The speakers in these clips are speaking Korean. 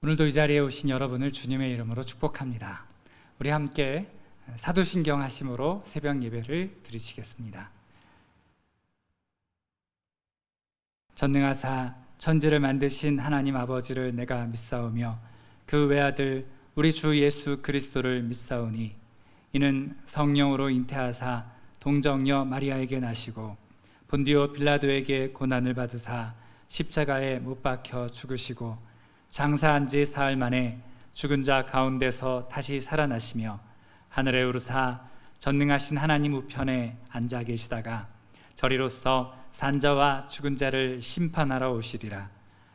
오늘도 이 자리에 오신 여러분을 주님의 이름으로 축복합니다. 우리 함께 사도신경 하심으로 새벽 예배를 드리시겠습니다. 전능하사 천지를 만드신 하나님 아버지를 내가 믿사오며 그 외아들 우리 주 예수 그리스도를 믿사오니 이는 성령으로 잉태하사 동정녀 마리아에게 나시고 본디오 빌라도에게 고난을 받으사 십자가에 못 박혀 죽으시고 장사한 지 사흘 만에 죽은 자 가운데서 다시 살아나시며 하늘에 오르사 전능하신 하나님 우편에 앉아 계시다가 저리로서 산자와 죽은 자를 심판하러 오시리라.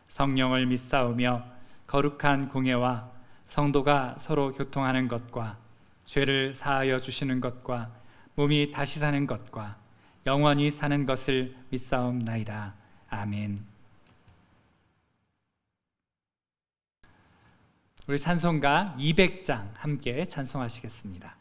성령을 믿사오며 거룩한 공예와 성도가 서로 교통하는 것과 죄를 사하여 주시는 것과 몸이 다시 사는 것과 영원히 사는 것을 믿사옵나이다. 아멘. 우리 찬송가 200장 함께 찬송하시겠습니다.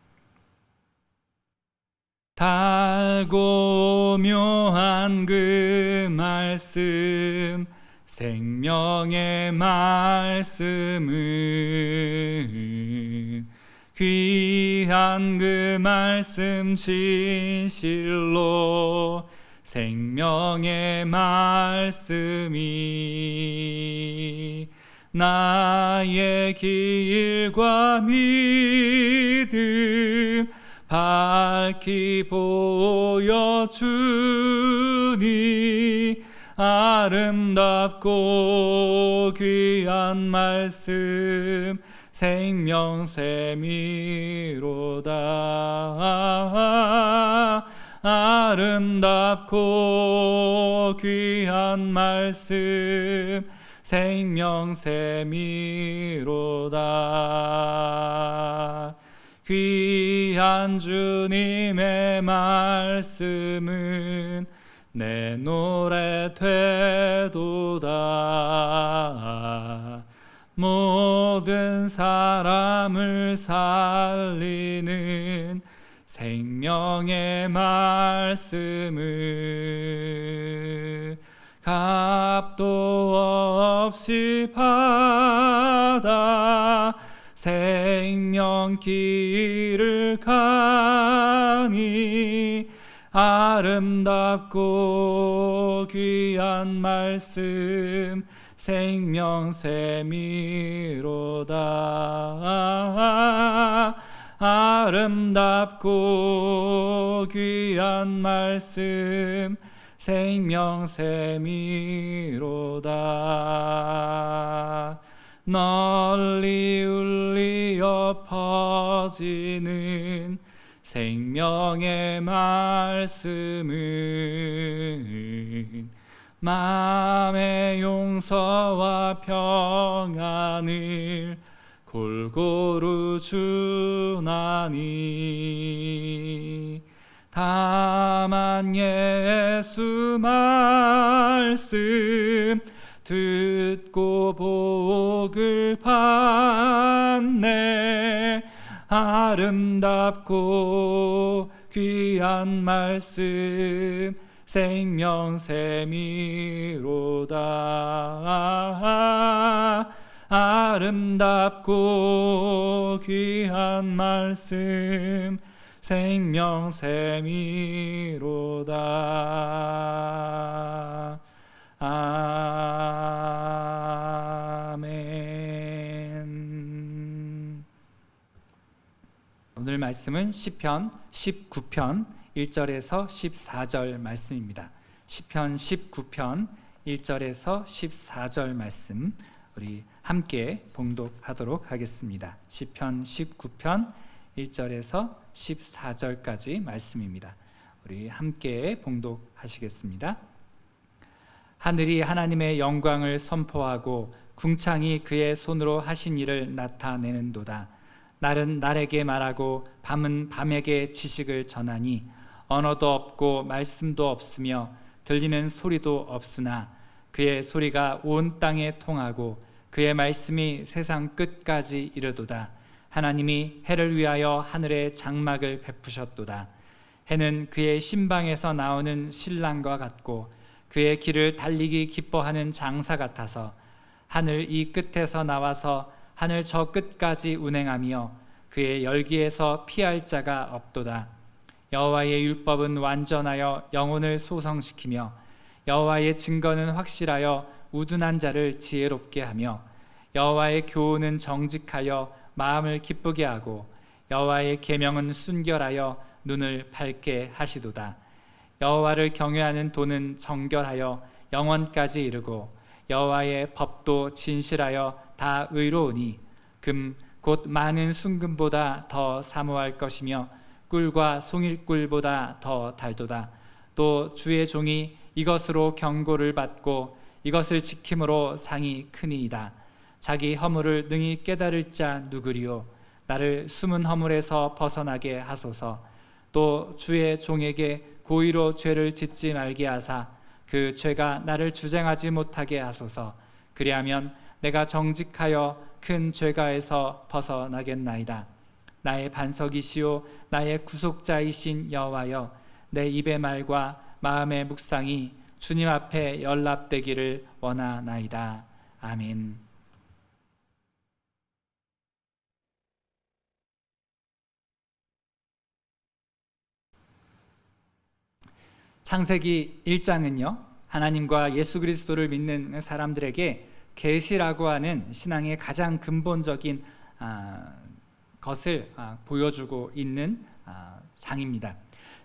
달고 묘한 그 말씀, 생명의 말씀은 귀한 그 말씀 진실로 생명의 말씀이 나의 길과 믿음 밝히 보여주니 아름답고 귀한 말씀 생명샘이로다. 아름답고 귀한 말씀 생명샘이로다. 귀한 주님의 말씀은 내 노래 되도다. 모든 사람을 살리는 생명의 말씀을 값도 없이 받아 생명길을 가니 아름답고 귀한 말씀 생명샘이로다. 아름답고 귀한 말씀 생명샘이로다. 널리 울리어 퍼지는 생명의 말씀은 마음의 용서와 평안을 골고루 주나니 다만 예수 말씀 듣고 복을 받네. 아름답고 귀한 말씀 생명샘이로다. 아름답고 귀한 말씀 생명샘이로다. 아멘. 오늘 말씀은 시편 19편 1절에서 14절 말씀입니다. 시편 19편 1절에서 14절 말씀 우리 함께 봉독하도록 하겠습니다. 시편 19편 1절에서 14절까지 말씀입니다. 우리 함께 봉독하시겠습니다. 하늘이 하나님의 영광을 선포하고 궁창이 그의 손으로 하신 일을 나타내는도다. 날은 날에게 말하고 밤은 밤에게 지식을 전하니 언어도 없고 말씀도 없으며 들리는 소리도 없으나 그의 소리가 온 땅에 통하고 그의 말씀이 세상 끝까지 이르도다. 하나님이 해를 위하여 하늘에 장막을 베푸셨도다. 해는 그의 신방에서 나오는 신랑과 같고 그의 길을 달리기 기뻐하는 장사 같아서 하늘 이 끝에서 나와서 하늘 저 끝까지 운행하며 그의 열기에서 피할 자가 없도다. 여호와의 율법은 완전하여 영혼을 소성시키며 여호와의 증거는 확실하여 우둔한 자를 지혜롭게 하며 여호와의 교훈은 정직하여 마음을 기쁘게 하고 여호와의 계명은 순결하여 눈을 밝게 하시도다. 여호와를 경외하는 도는 정결하여 영원까지 이르고 여호와의 법도 진실하여 다 의로우니 금 곧 많은 순금보다 더 사모할 것이며 꿀과 송일꿀보다 더 달도다. 또 주의 종이 이것으로 경고를 받고 이것을 지킴으로 상이 크니이다. 자기 허물을 능히 깨달을 자 누구리요? 나를 숨은 허물에서 벗어나게 하소서. 또 주의 종에게 고의로 죄를 짓지 말게 하사 그 죄가 나를 주장하지 못하게 하소서. 그리하면 내가 정직하여 큰 죄가에서 벗어나겠나이다. 나의 반석이시오 나의 구속자이신 여호와여, 내 입의 말과 마음의 묵상이 주님 앞에 연락되기를 원하나이다. 아멘. 창세기 1장은요, 하나님과 예수 그리스도를 믿는 사람들에게 계시라고 하는 신앙의 가장 근본적인 것을 보여주고 있는 장입니다.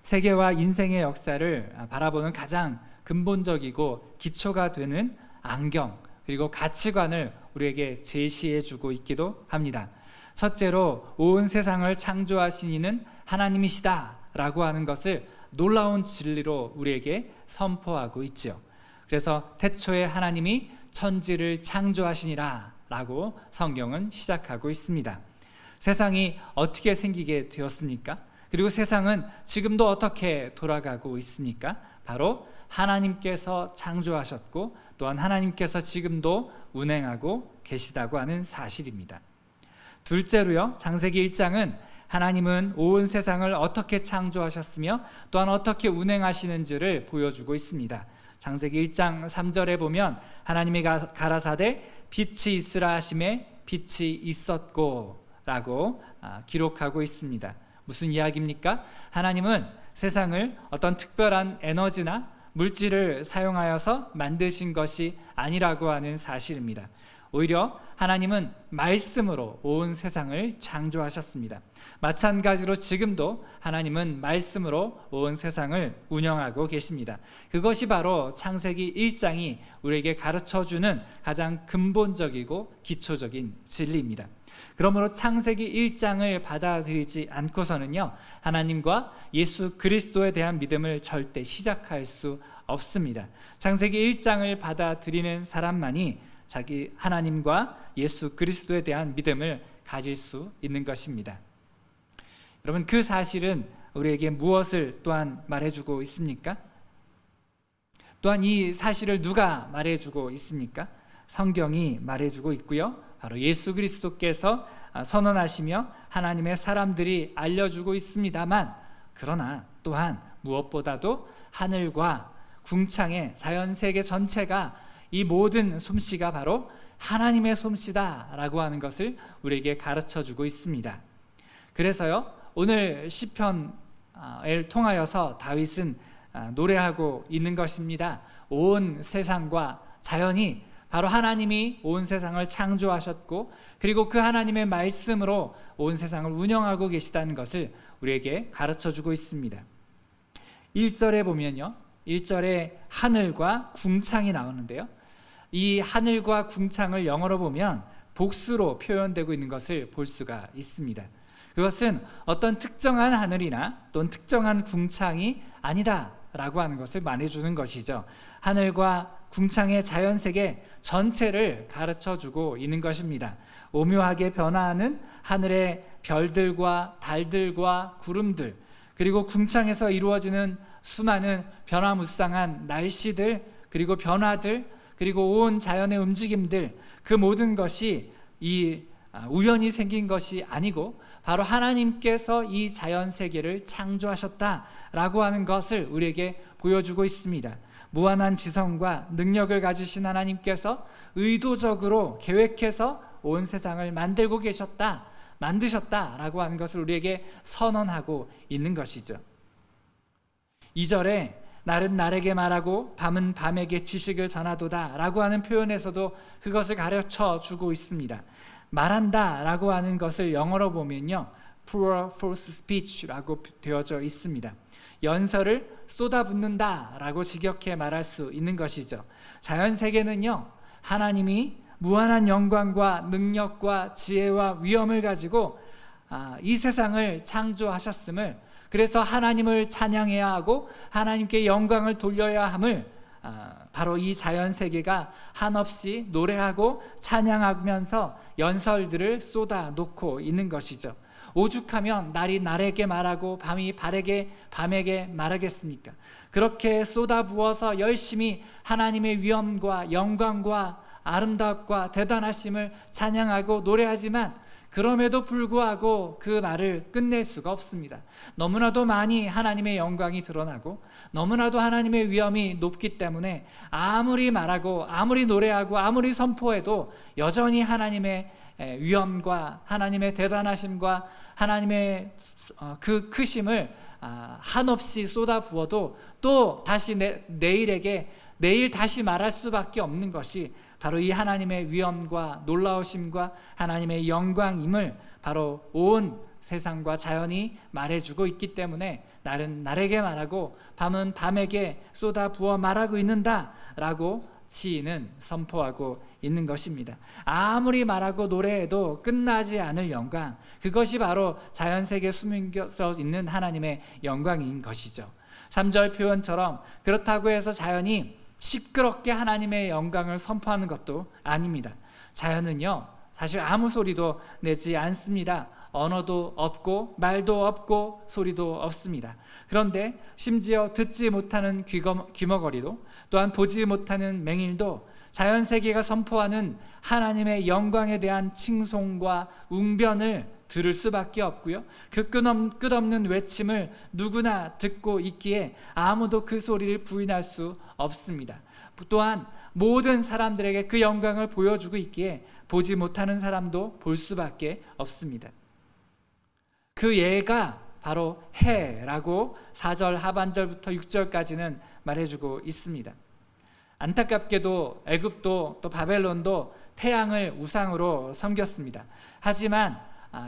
세계와 인생의 역사를 바라보는 가장 근본적이고 기초가 되는 안경, 그리고 가치관을 우리에게 제시해주고 있기도 합니다. 첫째로 온 세상을 창조하신 이는 하나님이시다 라고 하는 것을 놀라운 진리로 우리에게 선포하고 있죠. 그래서 태초에 하나님이 천지를 창조하시니라 라고 성경은 시작하고 있습니다. 세상이 어떻게 생기게 되었습니까? 그리고 세상은 지금도 어떻게 돌아가고 있습니까? 바로 하나님께서 창조하셨고 또한 하나님께서 지금도 운행하고 계시다고 하는 사실입니다. 둘째로요, 창세기 1장은 하나님은 온 세상을 어떻게 창조하셨으며 또한 어떻게 운행하시는지를 보여주고 있습니다. 창세기 1장 3절에 보면 하나님이 가라사대 빛이 있으라 하심에 빛이 있었고 라고 기록하고 있습니다. 무슨 이야기입니까? 하나님은 세상을 어떤 특별한 에너지나 물질을 사용하여서 만드신 것이 아니라고 하는 사실입니다. 오히려 하나님은 말씀으로 온 세상을 창조하셨습니다. 마찬가지로 지금도 하나님은 말씀으로 온 세상을 운영하고 계십니다. 그것이 바로 창세기 1장이 우리에게 가르쳐주는 가장 근본적이고 기초적인 진리입니다. 그러므로 창세기 1장을 받아들이지 않고서는요, 하나님과 예수 그리스도에 대한 믿음을 절대 시작할 수 없습니다. 창세기 1장을 받아들이는 사람만이 자기 하나님과 예수 그리스도에 대한 믿음을 가질 수 있는 것입니다. 여러분, 그 사실은 우리에게 무엇을 또한 말해주고 있습니까? 또한 이 사실을 누가 말해주고 있습니까? 성경이 말해주고 있고요, 바로 예수 그리스도께서 선언하시며 하나님의 사람들이 알려주고 있습니다만, 그러나 또한 무엇보다도 하늘과 궁창의 자연세계 전체가, 이 모든 솜씨가 바로 하나님의 솜씨다라고 하는 것을 우리에게 가르쳐주고 있습니다. 그래서요, 오늘 시편을 통하여서 다윗은 노래하고 있는 것입니다. 온 세상과 자연이 바로 하나님이 온 세상을 창조하셨고, 그리고 그 하나님의 말씀으로 온 세상을 운영하고 계시다는 것을 우리에게 가르쳐주고 있습니다. 1절에 보면요, 1절에 하늘과 궁창이 나오는데요, 이 하늘과 궁창을 영어로 보면 복수로 표현되고 있는 것을 볼 수가 있습니다. 그것은 어떤 특정한 하늘이나 또는 특정한 궁창이 아니다 라고 하는 것을 말해주는 것이죠. 하늘과 궁창의 자연세계 전체를 가르쳐주고 있는 것입니다. 오묘하게 변화하는 하늘의 별들과 달들과 구름들, 그리고 궁창에서 이루어지는 수많은 변화무쌍한 날씨들, 그리고 변화들, 그리고 온 자연의 움직임들, 그 모든 것이 이 우연히 생긴 것이 아니고 바로 하나님께서 이 자연 세계를 창조하셨다라고 하는 것을 우리에게 보여주고 있습니다. 무한한 지성과 능력을 가지신 하나님께서 의도적으로 계획해서 온 세상을 만드셨다라고 하는 것을 우리에게 선언하고 있는 것이죠. 2절에 날은 날에게 말하고 밤은 밤에게 지식을 전하도다 라고 하는 표현에서도 그것을 가르쳐 주고 있습니다. 말한다 라고 하는 것을 영어로 보면요, pour forth speech 라고 되어져 있습니다. 연설을 쏟아붓는다 라고 직역해 말할 수 있는 것이죠. 자연세계는요, 하나님이 무한한 영광과 능력과 지혜와 위엄을 가지고 이 세상을 창조하셨음을, 그래서 하나님을 찬양해야 하고 하나님께 영광을 돌려야 함을 바로 이 자연세계가 한없이 노래하고 찬양하면서 연설들을 쏟아놓고 있는 것이죠. 오죽하면 날이 날에게 말하고 밤이 밤에게 말하겠습니까? 그렇게 쏟아부어서 열심히 하나님의 위엄과 영광과 아름다움과 대단하심을 찬양하고 노래하지만 그럼에도 불구하고 그 말을 끝낼 수가 없습니다. 너무나도 많이 하나님의 영광이 드러나고 너무나도 하나님의 위엄이 높기 때문에 아무리 말하고 아무리 노래하고 아무리 선포해도 여전히 하나님의 위엄과 하나님의 대단하심과 하나님의 그 크심을 한없이 쏟아부어도 또 다시 내일 다시 말할 수밖에 없는 것이 바로 이 하나님의 위엄과 놀라우심과 하나님의 영광임을 바로 온 세상과 자연이 말해주고 있기 때문에 날은 날에게 말하고 밤은 밤에게 쏟아부어 말하고 있는다 라고 시인은 선포하고 있는 것입니다. 아무리 말하고 노래해도 끝나지 않을 영광, 그것이 바로 자연세계에 숨겨져 있는 하나님의 영광인 것이죠. 3절 표현처럼 그렇다고 해서 자연이 시끄럽게 하나님의 영광을 선포하는 것도 아닙니다. 자연은요, 사실 아무 소리도 내지 않습니다. 언어도 없고 말도 없고 소리도 없습니다. 그런데 심지어 듣지 못하는 귀머거리도, 또한 보지 못하는 맹일도 자연세계가 선포하는 하나님의 영광에 대한 칭송과 웅변을 들을 수밖에 없고요, 그 끝없는 외침을 누구나 듣고 있기에 아무도 그 소리를 부인할 수 없습니다. 또한 모든 사람들에게 그 영광을 보여주고 있기에 보지 못하는 사람도 볼 수밖에 없습니다. 그 예가 바로 해라고 4절 하반절부터 6절까지는 말해주고 있습니다. 안타깝게도 애굽도 또 바벨론도 태양을 우상으로 섬겼습니다. 하지만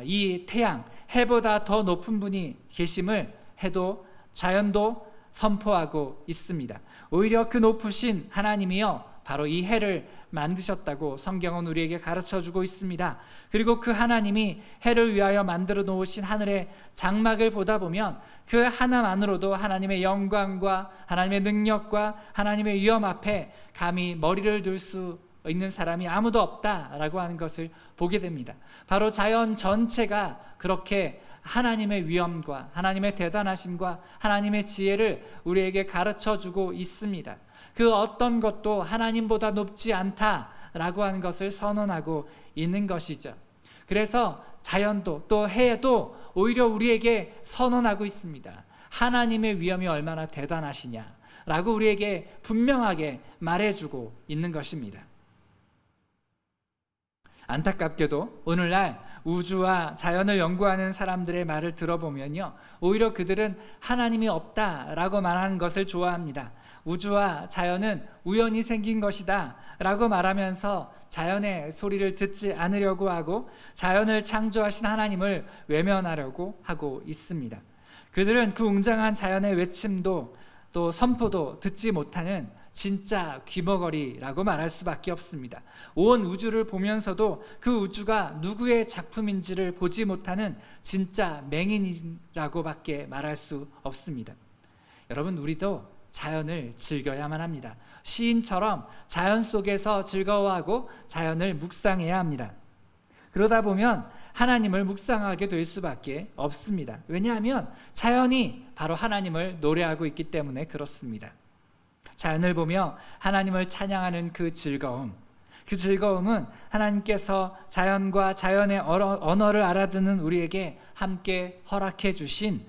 이 태양, 해보다 더 높은 분이 계심을 해도 자연도 선포하고 있습니다. 오히려 그 높으신 하나님이요, 바로 이 해를 만드셨다고 성경은 우리에게 가르쳐주고 있습니다. 그리고 그 하나님이 해를 위하여 만들어 놓으신 하늘의 장막을 보다 보면 그 하나만으로도 하나님의 영광과 하나님의 능력과 하나님의 위엄 앞에 감히 머리를 들 수 있는 사람이 아무도 없다라고 하는 것을 보게 됩니다. 바로 자연 전체가 그렇게 하나님의 위엄과 하나님의 대단하심과 하나님의 지혜를 우리에게 가르쳐주고 있습니다. 그 어떤 것도 하나님보다 높지 않다라고 하는 것을 선언하고 있는 것이죠. 그래서 자연도 또 해도 오히려 우리에게 선언하고 있습니다. 하나님의 위엄이 얼마나 대단하시냐라고 우리에게 분명하게 말해주고 있는 것입니다. 안타깝게도 오늘날 우주와 자연을 연구하는 사람들의 말을 들어보면요, 오히려 그들은 하나님이 없다라고 말하는 것을 좋아합니다. 우주와 자연은 우연히 생긴 것이다 라고 말하면서 자연의 소리를 듣지 않으려고 하고 자연을 창조하신 하나님을 외면하려고 하고 있습니다. 그들은 그 웅장한 자연의 외침도 또 선포도 듣지 못하는 진짜 귀머거리라고 말할 수밖에 없습니다. 온 우주를 보면서도 그 우주가 누구의 작품인지를 보지 못하는 진짜 맹인이라고밖에 말할 수 없습니다. 여러분, 우리도 자연을 즐겨야만 합니다. 시인처럼 자연 속에서 즐거워하고 자연을 묵상해야 합니다. 그러다 보면 하나님을 묵상하게 될 수밖에 없습니다. 왜냐하면 자연이 바로 하나님을 노래하고 있기 때문에 그렇습니다. 자연을 보며 하나님을 찬양하는 그 즐거움, 그 즐거움은 하나님께서 자연과 자연의 언어를 알아듣는 우리에게 함께 허락해 주신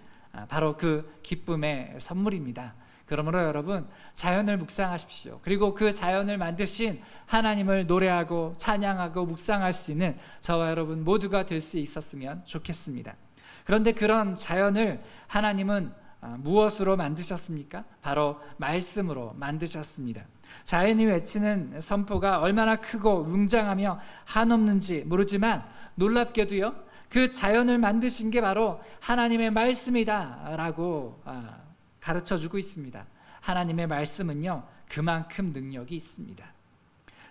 바로 그 기쁨의 선물입니다. 그러므로 여러분, 자연을 묵상하십시오. 그리고 그 자연을 만드신 하나님을 노래하고 찬양하고 묵상할 수 있는 저와 여러분 모두가 될 수 있었으면 좋겠습니다. 그런데 그런 자연을 하나님은 무엇으로 만드셨습니까? 바로 말씀으로 만드셨습니다. 자연이 외치는 선포가 얼마나 크고 웅장하며 한없는지 모르지만 놀랍게도요, 그 자연을 만드신 게 바로 하나님의 말씀이다 라고 가르쳐주고 있습니다. 하나님의 말씀은요, 그만큼 능력이 있습니다.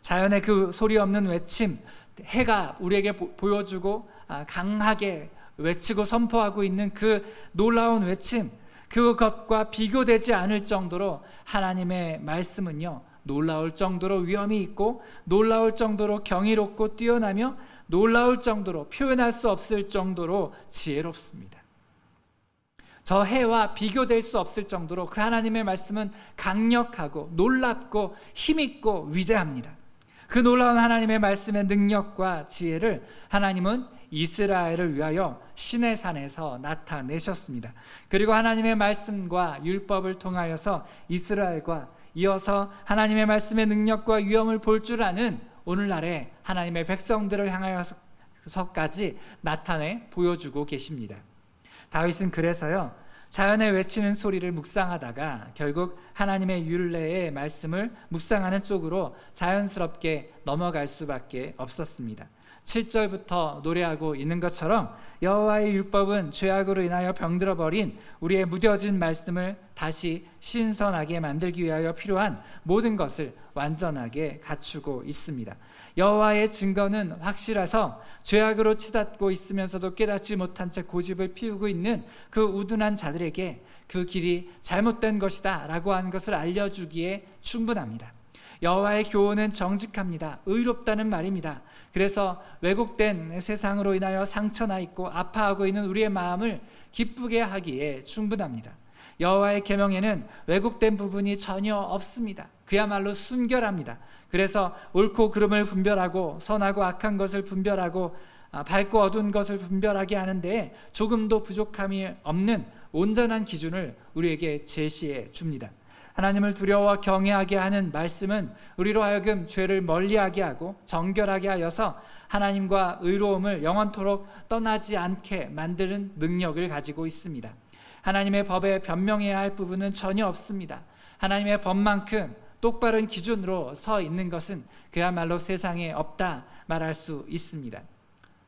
자연의 그 소리 없는 외침, 해가 우리에게 보여주고 강하게 외치고 선포하고 있는 그 놀라운 외침, 그것과 비교되지 않을 정도로 하나님의 말씀은요, 놀라울 정도로 위엄이 있고, 놀라울 정도로 경이롭고 뛰어나며, 놀라울 정도로 표현할 수 없을 정도로 지혜롭습니다. 저 해와 비교될 수 없을 정도로 그 하나님의 말씀은 강력하고 놀랍고 힘있고 위대합니다. 그 놀라운 하나님의 말씀의 능력과 지혜를 하나님은 이스라엘을 위하여 시내산에서 나타내셨습니다. 그리고 하나님의 말씀과 율법을 통하여서 이스라엘과 이어서 하나님의 말씀의 능력과 위엄을 볼 줄 아는 오늘날의 하나님의 백성들을 향하여서까지 나타내 보여주고 계십니다. 다윗은 그래서요, 자연에 외치는 소리를 묵상하다가 결국 하나님의 율례의 말씀을 묵상하는 쪽으로 자연스럽게 넘어갈 수밖에 없었습니다. 7절부터 노래하고 있는 것처럼 여호와의 율법은 죄악으로 인하여 병들어버린 우리의 무뎌진 말씀을 다시 신선하게 만들기 위하여 필요한 모든 것을 완전하게 갖추고 있습니다. 여호와의 증거는 확실해서 죄악으로 치닫고 있으면서도 깨닫지 못한 채 고집을 피우고 있는 그 우둔한 자들에게 그 길이 잘못된 것이다 라고 하는 것을 알려주기에 충분합니다. 여호와의 교훈은 정직합니다. 의롭다는 말입니다. 그래서 왜곡된 세상으로 인하여 상처나 있고 아파하고 있는 우리의 마음을 기쁘게 하기에 충분합니다. 여호와의 계명에는 왜곡된 부분이 전혀 없습니다. 그야말로 순결합니다. 그래서 옳고 그름을 분별하고 선하고 악한 것을 분별하고 밝고 어두운 것을 분별하게 하는데 조금도 부족함이 없는 온전한 기준을 우리에게 제시해 줍니다. 하나님을 두려워 경외하게 하는 말씀은 우리로 하여금 죄를 멀리하게 하고 정결하게 하여서 하나님과 의로움을 영원토록 떠나지 않게 만드는 능력을 가지고 있습니다. 하나님의 법에 변명해야 할 부분은 전혀 없습니다. 하나님의 법만큼 똑바른 기준으로 서 있는 것은 그야말로 세상에 없다 말할 수 있습니다.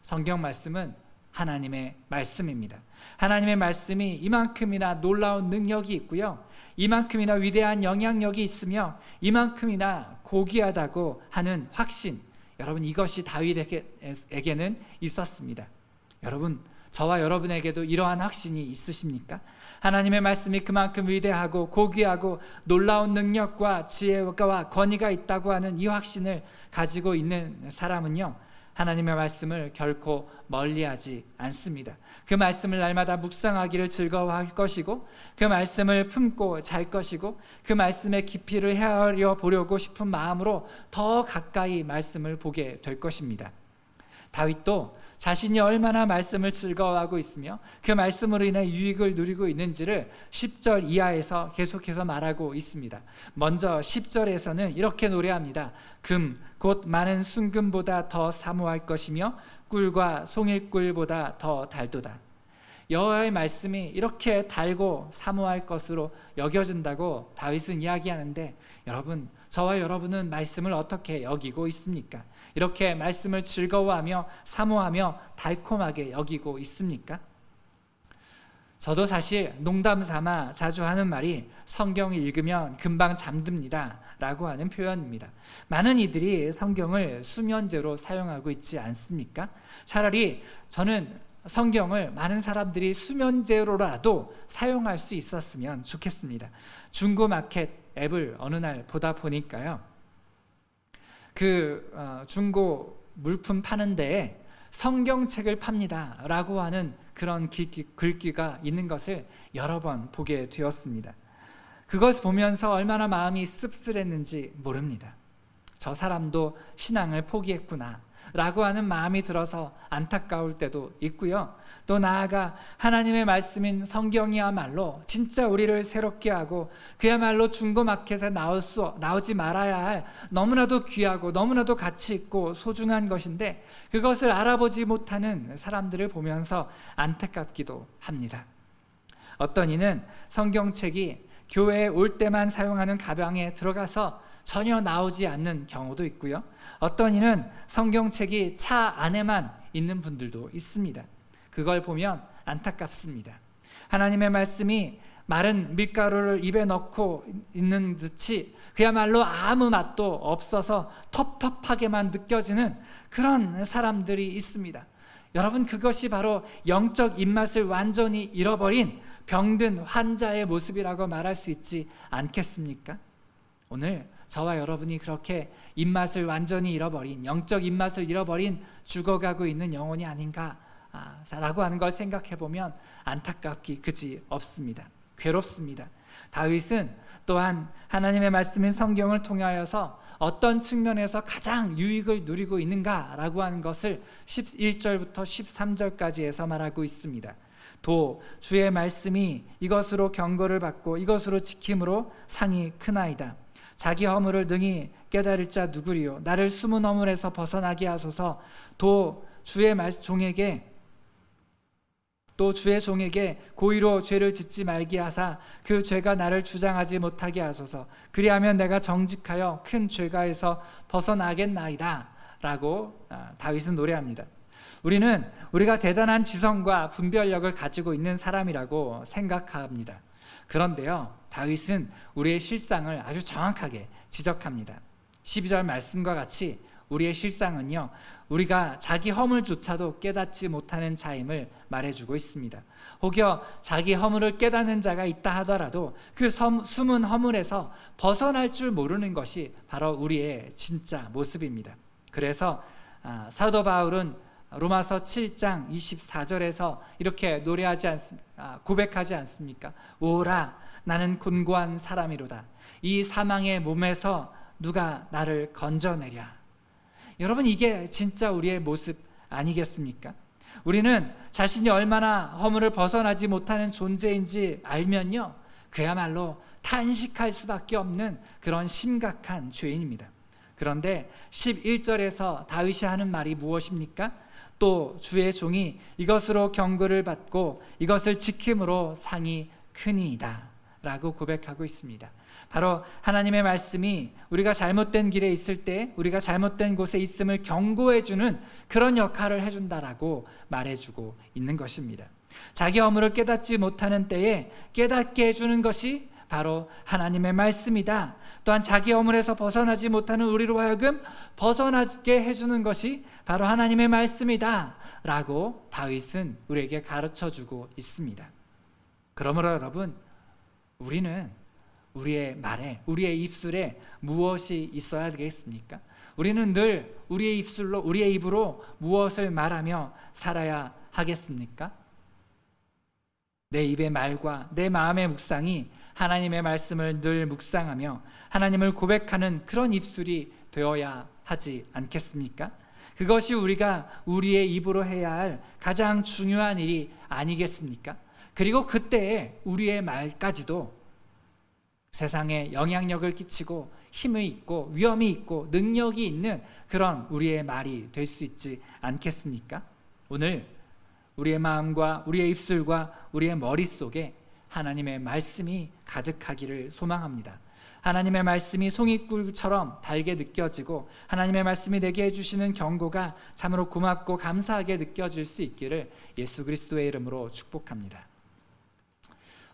성경 말씀은 하나님의 말씀입니다. 하나님의 말씀이 이만큼이나 놀라운 능력이 있고요, 이만큼이나 위대한 영향력이 있으며 이만큼이나 고귀하다고 하는 확신, 여러분 이것이 다윗에게는 있었습니다. 여러분, 저와 여러분에게도 이러한 확신이 있으십니까? 하나님의 말씀이 그만큼 위대하고 고귀하고 놀라운 능력과 지혜와 권위가 있다고 하는 이 확신을 가지고 있는 사람은요, 하나님의 말씀을 결코 멀리하지 않습니다. 그 말씀을 날마다 묵상하기를 즐거워할 것이고, 그 말씀을 품고 잘 것이고, 그 말씀의 깊이를 헤아려 보려고 싶은 마음으로 더 가까이 말씀을 보게 될 것입니다. 다윗도 자신이 얼마나 말씀을 즐거워하고 있으며 그 말씀으로 인해 유익을 누리고 있는지를 10절 이하에서 계속해서 말하고 있습니다. 먼저 10절에서는 이렇게 노래합니다. 금, 곧 많은 순금보다 더 사모할 것이며 꿀과 송일꿀보다 더 달도다. 여호와의 말씀이 이렇게 달고 사모할 것으로 여겨진다고 다윗은 이야기하는데, 여러분, 저와 여러분은 말씀을 어떻게 여기고 있습니까? 이렇게 말씀을 즐거워하며 사모하며 달콤하게 여기고 있습니까? 저도 사실 농담 삼아 자주 하는 말이 성경을 읽으면 금방 잠듭니다 라고 하는 표현입니다. 많은 이들이 성경을 수면제로 사용하고 있지 않습니까? 차라리 저는 성경을 많은 사람들이 수면제로라도 사용할 수 있었으면 좋겠습니다. 중고마켓 앱을 어느 날 보다 보니까요, 중고 물품 파는 데에 성경책을 팝니다 라고 하는 그런 글귀가 있는 것을 여러 번 보게 되었습니다. 그것을 보면서 얼마나 마음이 씁쓸했는지 모릅니다. 저 사람도 신앙을 포기했구나 라고 하는 마음이 들어서 안타까울 때도 있고요. 또 나아가 하나님의 말씀인 성경이야말로 진짜 우리를 새롭게 하고 그야말로 중고마켓에 나오지 말아야 할 너무나도 귀하고 너무나도 가치 있고 소중한 것인데 그것을 알아보지 못하는 사람들을 보면서 안타깝기도 합니다. 어떤 이는 성경책이 교회에 올 때만 사용하는 가방에 들어가서 전혀 나오지 않는 경우도 있고요. 어떤 이는 성경책이 차 안에만 있는 분들도 있습니다. 그걸 보면 안타깝습니다. 하나님의 말씀이 마른 밀가루를 입에 넣고 있는 듯이 그야말로 아무 맛도 없어서 텁텁하게만 느껴지는 그런 사람들이 있습니다. 여러분, 그것이 바로 영적 입맛을 완전히 잃어버린 병든 환자의 모습이라고 말할 수 있지 않겠습니까? 오늘 저와 여러분이 그렇게 입맛을 완전히 잃어버린, 영적 입맛을 잃어버린 죽어가고 있는 영혼이 아닌가 라고 하는 걸 생각해 보면 안타깝기 그지 없습니다. 괴롭습니다. 다윗은 또한 하나님의 말씀인 성경을 통하여서 어떤 측면에서 가장 유익을 누리고 있는가라고 하는 것을 11절부터 13절까지 해서 말하고 있습니다. 도 주의 말씀이 이것으로 경고를 받고 이것으로 지킴으로 상이 크나이다. 자기 허물을 능히 깨달을 자 누구리요? 나를 숨은 허물에서 벗어나게 하소서. 또 주의 종에게 고의로 죄를 짓지 말게 하사 그 죄가 나를 주장하지 못하게 하소서. 그리하면 내가 정직하여 큰 죄가에서 벗어나겠나이다 라고 다윗은 노래합니다. 우리가 대단한 지성과 분별력을 가지고 있는 사람이라고 생각합니다. 그런데요, 다윗은 우리의 실상을 아주 정확하게 지적합니다. 12절 말씀과 같이 우리의 실상은요, 우리가 자기 허물조차도 깨닫지 못하는 자임을 말해주고 있습니다. 혹여 자기 허물을 깨닫는 자가 있다 하더라도 그 숨은 허물에서 벗어날 줄 모르는 것이 바로 우리의 진짜 모습입니다. 그래서 사도 바울은 로마서 7장 24절에서 이렇게 고백하지 않습니까? 오라, 나는 곤고한 사람이로다. 이 사망의 몸에서 누가 나를 건져내랴. 여러분, 이게 진짜 우리의 모습 아니겠습니까? 우리는 자신이 얼마나 허물을 벗어나지 못하는 존재인지 알면요, 그야말로 탄식할 수밖에 없는 그런 심각한 죄인입니다. 그런데 11절에서 다윗이 하는 말이 무엇입니까? 또 주의 종이 이것으로 경고를 받고 이것을 지킴으로 상이 크니이다 라고 고백하고 있습니다. 바로 하나님의 말씀이 우리가 잘못된 길에 있을 때, 우리가 잘못된 곳에 있음을 경고해주는 그런 역할을 해준다라고 말해주고 있는 것입니다. 자기 허물을 깨닫지 못하는 때에 깨닫게 해주는 것이 바로 하나님의 말씀이다. 또한 자기 허물에서 벗어나지 못하는 우리로 하여금 벗어나게 해주는 것이 바로 하나님의 말씀이다 라고 다윗은 우리에게 가르쳐주고 있습니다. 그러므로 여러분, 우리는 우리의 말에, 우리의 입술에 무엇이 있어야 되겠습니까? 우리는 늘 우리의 입으로 무엇을 말하며 살아야 하겠습니까? 내 입의 말과 내 마음의 묵상이 하나님의 말씀을 늘 묵상하며 하나님을 고백하는 그런 입술이 되어야 하지 않겠습니까? 그것이 우리가 우리의 입으로 해야 할 가장 중요한 일이 아니겠습니까? 그리고 그때에 우리의 말까지도 세상에 영향력을 끼치고 힘이 있고 위엄이 있고 능력이 있는 그런 우리의 말이 될 수 있지 않겠습니까? 오늘 우리의 마음과 우리의 입술과 우리의 머릿속에 하나님의 말씀이 가득하기를 소망합니다. 하나님의 말씀이 송이꿀처럼 달게 느껴지고 하나님의 말씀이 내게 해주시는 경고가 참으로 고맙고 감사하게 느껴질 수 있기를 예수 그리스도의 이름으로 축복합니다.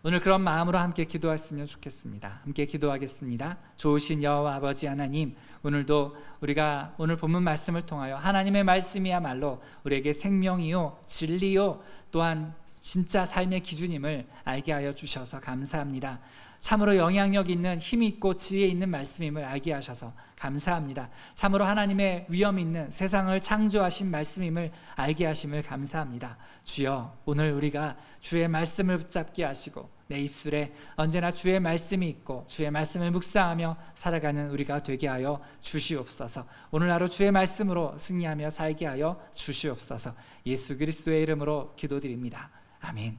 오늘 그런 마음으로 함께 기도했으면 좋겠습니다. 함께 기도하겠습니다. 좋으신 여호와 아버지 하나님, 오늘도 우리가 오늘 본문 말씀을 통하여 하나님의 말씀이야말로 우리에게 생명이요 진리요 또한 진짜 삶의 기준임을 알게 하여 주셔서 감사합니다. 참으로 영향력 있는 힘이 있고 지혜 있는 말씀임을 알게 하셔서 감사합니다. 참으로 하나님의 위엄 있는 세상을 창조하신 말씀임을 알게 하심을 감사합니다. 주여, 오늘 우리가 주의 말씀을 붙잡게 하시고 내 입술에 언제나 주의 말씀이 있고 주의 말씀을 묵상하며 살아가는 우리가 되게 하여 주시옵소서. 오늘 하루 주의 말씀으로 승리하며 살게 하여 주시옵소서. 예수 그리스도의 이름으로 기도드립니다. 아멘.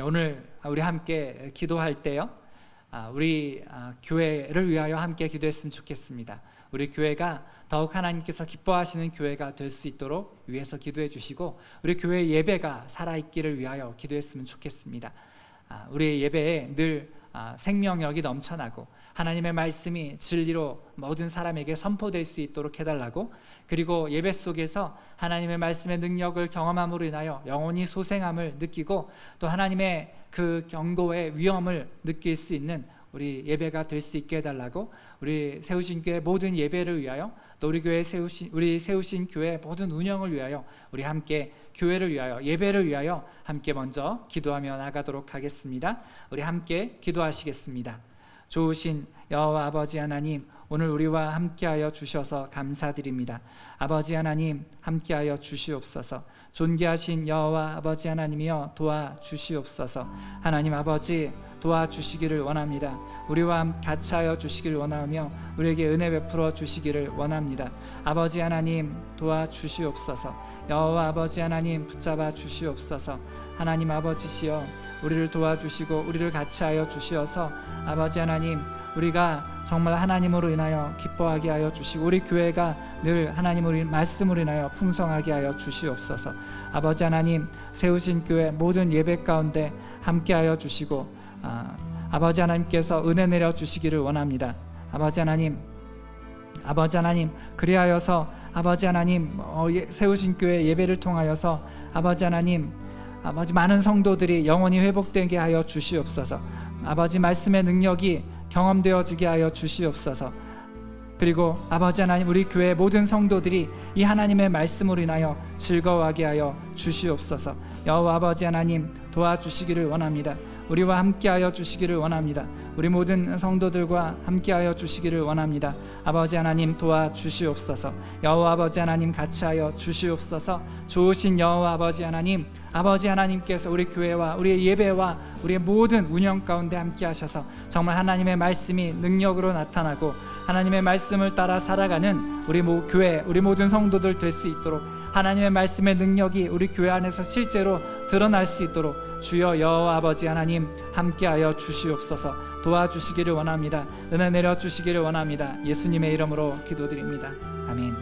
오늘 우리 함께 기도할 때요, 우리 교회를 위하여 함께 기도했으면 좋겠습니다. 우리 교회가 더욱 하나님께서 기뻐하시는 교회가 될 수 있도록 위해서 기도해 주시고, 우리 교회 예배가 살아있기를 위하여 기도했으면 좋겠습니다. 우리의 예배에 늘 생명력이 넘쳐나고 하나님의 말씀이 진리로 모든 사람에게 선포될 수 있도록 해달라고, 그리고 예배 속에서 하나님의 말씀의 능력을 경험함으로 인하여 영혼이 소생함을 느끼고 또 하나님의 그 경고의 위엄을 느낄 수 있는 우리 예배가 될 수 있게 해달라고, 우리 세우신 교회 모든 예배를 위하여 또 우리 교회 세우신 교회 모든 운영을 위하여 우리 함께 교회를 위하여 예배를 위하여 함께 먼저 기도하며 나가도록 하겠습니다. 우리 함께 기도하시겠습니다. 좋으신 여호와 아버지 하나님, 오늘 우리와 함께하여 주셔서 감사드립니다. 아버지 하나님, 함께하여 주시옵소서. 존귀하신 여호와 아버지 하나님이여 도와주시옵소서. 하나님 아버지 도와주시기를 원합니다. 우리와 같이 하여 주시기를 원하며 우리에게 은혜 베풀어 주시기를 원합니다. 아버지 하나님 도와주시옵소서. 여호와 아버지 하나님 붙잡아 주시옵소서. 하나님 아버지시여 우리를 도와주시고 우리를 같이 하여 주시어서 아버지 하나님, 우리가 정말 하나님으로 인하여 기뻐하게 하여 주시고 우리 교회가 늘 하나님으로 말씀으로 인하여 풍성하게 하여 주시옵소서. 아버지 하나님, 세우신 교회 모든 예배 가운데 함께 하여 주시고 아버지 하나님께서 은혜 내려 주시기를 원합니다. 아버지 하나님 그리하여서 아버지 하나님 세우신 교회 예배를 통하여서 아버지 하나님 많은 성도들이 영원히 회복되게 하여 주시옵소서. 아버지 말씀의 능력이 경험되어지게 하여 주시옵소서. 그리고 아버지 하나님, 우리 교회 모든 성도들이 이 하나님의 말씀으로 인하여 즐거워하게 하여 주시옵소서. 여호와 아버지 하나님 도와주시기를 원합니다. 우리와 함께하여 주시기를 원합니다. 우리 모든 성도들과 함께하여 주시기를 원합니다. 아버지 하나님 도와주시옵소서. 여호와 아버지 하나님 같이하여 주시옵소서. 좋으신 여호와 아버지 하나님, 아버지 하나님께서 우리 교회와 우리의 예배와 우리의 모든 운영 가운데 함께하셔서 정말 하나님의 말씀이 능력으로 나타나고 하나님의 말씀을 따라 살아가는 우리 교회, 우리 모든 성도들 될 수 있도록 하나님의 말씀의 능력이 우리 교회 안에서 실제로 드러날 수 있도록 주여 여호와 아버지 하나님 함께하여 주시옵소서. 도와주시기를 원합니다. 은혜 내려 주시기를 원합니다. 예수님의 이름으로 기도드립니다. 아멘.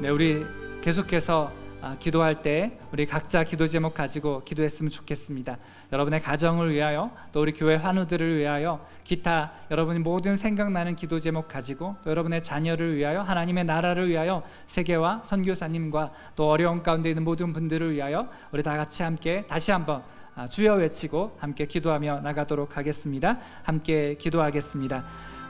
네, 우리 계속해서 기도할 때 우리 각자 기도 제목 가지고 기도했으면 좋겠습니다. 여러분의 가정을 위하여 또 우리 교회 환우들을 위하여 기타 여러분이 모든 생각나는 기도 제목 가지고 또 여러분의 자녀를 위하여 하나님의 나라를 위하여 세계와 선교사님과 또 어려운 가운데 있는 모든 분들을 위하여 우리 다 같이 함께 다시 한번 주여 외치고 함께 기도하며 나가도록 하겠습니다. 함께 기도하겠습니다.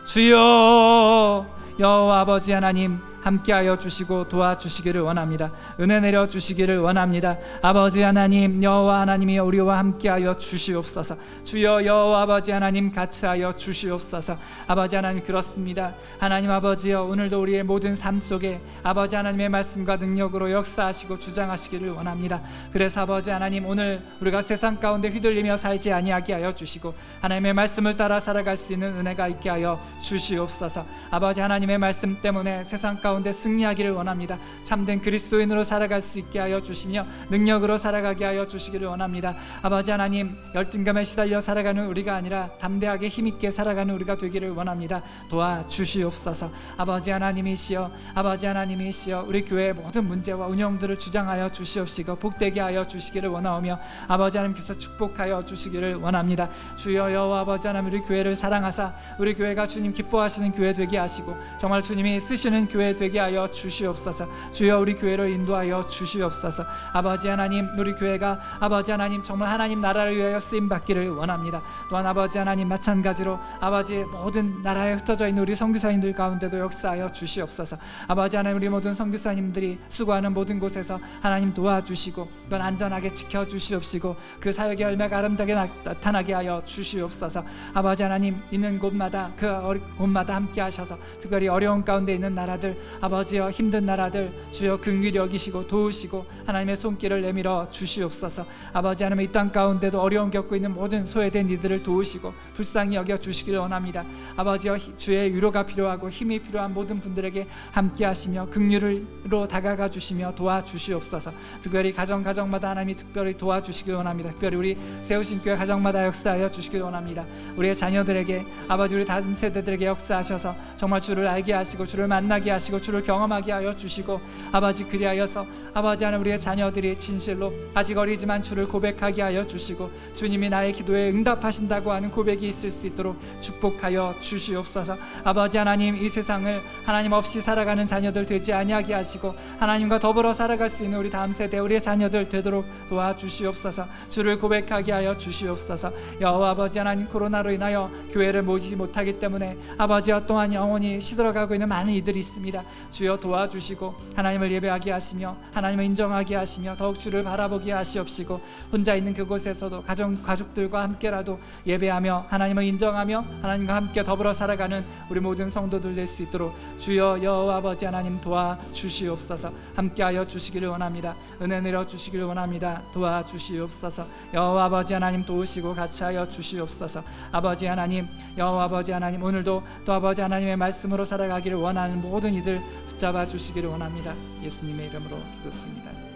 주여 여호와 아버지 하나님 함께하여 주시고 도와주시기를 원합니다. 은혜 내려 주시기를 원합니다. 아버지 하나님, 여호와 하나님이여 우리와 함께하여 주시옵소서. 주여 여호와 아버지 하나님 같이하여 주시옵소서. 아버지 하나님, 그렇습니다. 하나님 아버지여, 오늘도 우리의 모든 삶 속에 아버지 하나님의 말씀과 능력으로 역사하시고 주장하시기를 원합니다. 그래서 아버지 하나님, 오늘 우리가 세상 가운데 휘둘리며 살지 아니하게 하여 주시고 하나님의 말씀을 따라 살아갈 수 있는 은혜가 있게 하여 주시옵소서. 아버지 하나님의 말씀 때문에 세상 가운데 승리하기를 원합니다. 참된 그리스도인으로 살아갈 수 있게 하여 주시며 능력으로 살아가게 하여 주시기를 원합니다. 아버지 하나님, 열등감에 시달려 살아가는 우리가 아니라 담대하게 힘있게 살아가는 우리가 되기를 원합니다. 도와주시옵소서. 아버지 하나님이시여, 아버지 하나님이시여, 우리 교회의 모든 문제와 운영들을 주장하여 주시옵시고 복되게 하여 주시기를 원하오며 아버지 하나님께서 축복하여 주시기를 원합니다. 주여 여호와 아버지 하나님, 우리 교회를 사랑하사 우리 교회가 주님 기뻐하시는 교회 되게 하시고 정말 주님이 쓰시는 교회 되게 하여 주시옵소서. 주여 우리 교회를 인도하여 주시옵소서. 아버지 하나님, 우리 교회가 아버지 하나님 정말 하나님 나라를 위하여 쓰임 받기를 원합니다. 또한 아버지 하나님, 마찬가지로 아버지 모든 나라에 흩어져 있는 우리 선교사님들 가운데도 역사하여 주시옵소서. 아버지 하나님, 우리 모든 선교사님들이 수고하는 모든 곳에서 하나님 도와주시고 또한 안전하게 지켜주시옵시고 그 사역의 열매가 아름답게 나타나게 하여 주시옵소서. 아버지 하나님, 있는 곳마다 그 곳마다 함께 하셔서 특별히 어려운 가운데 있는 나라들 아버지여 힘든 나라들 주여 긍휼히 여기시고 도우시고 하나님의 손길을 내밀어 주시옵소서. 아버지 하나님 이 땅 가운데도 어려움 겪고 있는 모든 소외된 이들을 도우시고 불쌍히 여겨 주시길 원합니다. 아버지여 주의 위로가 필요하고 힘이 필요한 모든 분들에게 함께 하시며 긍휼으로 다가가 주시며 도와주시옵소서. 특별히 가정마다 하나님이 특별히 도와주시길 원합니다. 특별히 우리 세우신 교회 가정마다 역사하여 주시길 원합니다. 우리의 자녀들에게 아버지 우리 다른 세대들에게 역사하셔서 정말 주를 알게 하시고 주를 만나게 하시고 주를 경험하게 하여 주시고 아버지 그리하여서 아버지 하나님 우리의 자녀들이 진실로 아직 어리지만 주를 고백하게 하여 주시고 주님이 나의 기도에 응답하신다고 하는 고백이 있을 수 있도록 축복하여 주시옵소서. 아버지 하나님 이 세상을 하나님 없이 살아가는 자녀들 되지 아니하게 하시고 하나님과 더불어 살아갈 수 있는 우리 다음 세대 우리의 자녀들 되도록 도와주시옵소서. 주를 고백하게 하여 주시옵소서. 여호와 아버지 하나님 코로나로 인하여 교회를 모이지 못하기 때문에 아버지와 또한 영원히 시들어가고 있는 많은 이들이 있습니다. 주여 도와주시고 하나님을 예배하게 하시며 하나님을 인정하게 하시며 더욱 주를 바라보게 하시옵시고 혼자 있는 그곳에서도 가족들과 함께라도 예배하며 하나님을 인정하며 하나님과 함께 더불어 살아가는 우리 모든 성도들 될 수 있도록 주여 여호와 아버지 하나님 도와주시옵소서. 함께하여 주시기를 원합니다. 은혜 내려 주시기를 원합니다. 도와주시옵소서. 여호와 아버지 하나님 도우시고 같이하여 주시옵소서. 아버지 하나님 여호와 아버지 하나님 오늘도 또 아버지 하나님의 말씀으로 살아가기를 원하는 모든 이들 붙잡아 주시기를 원합니다. 예수님의 이름으로 기도드립니다.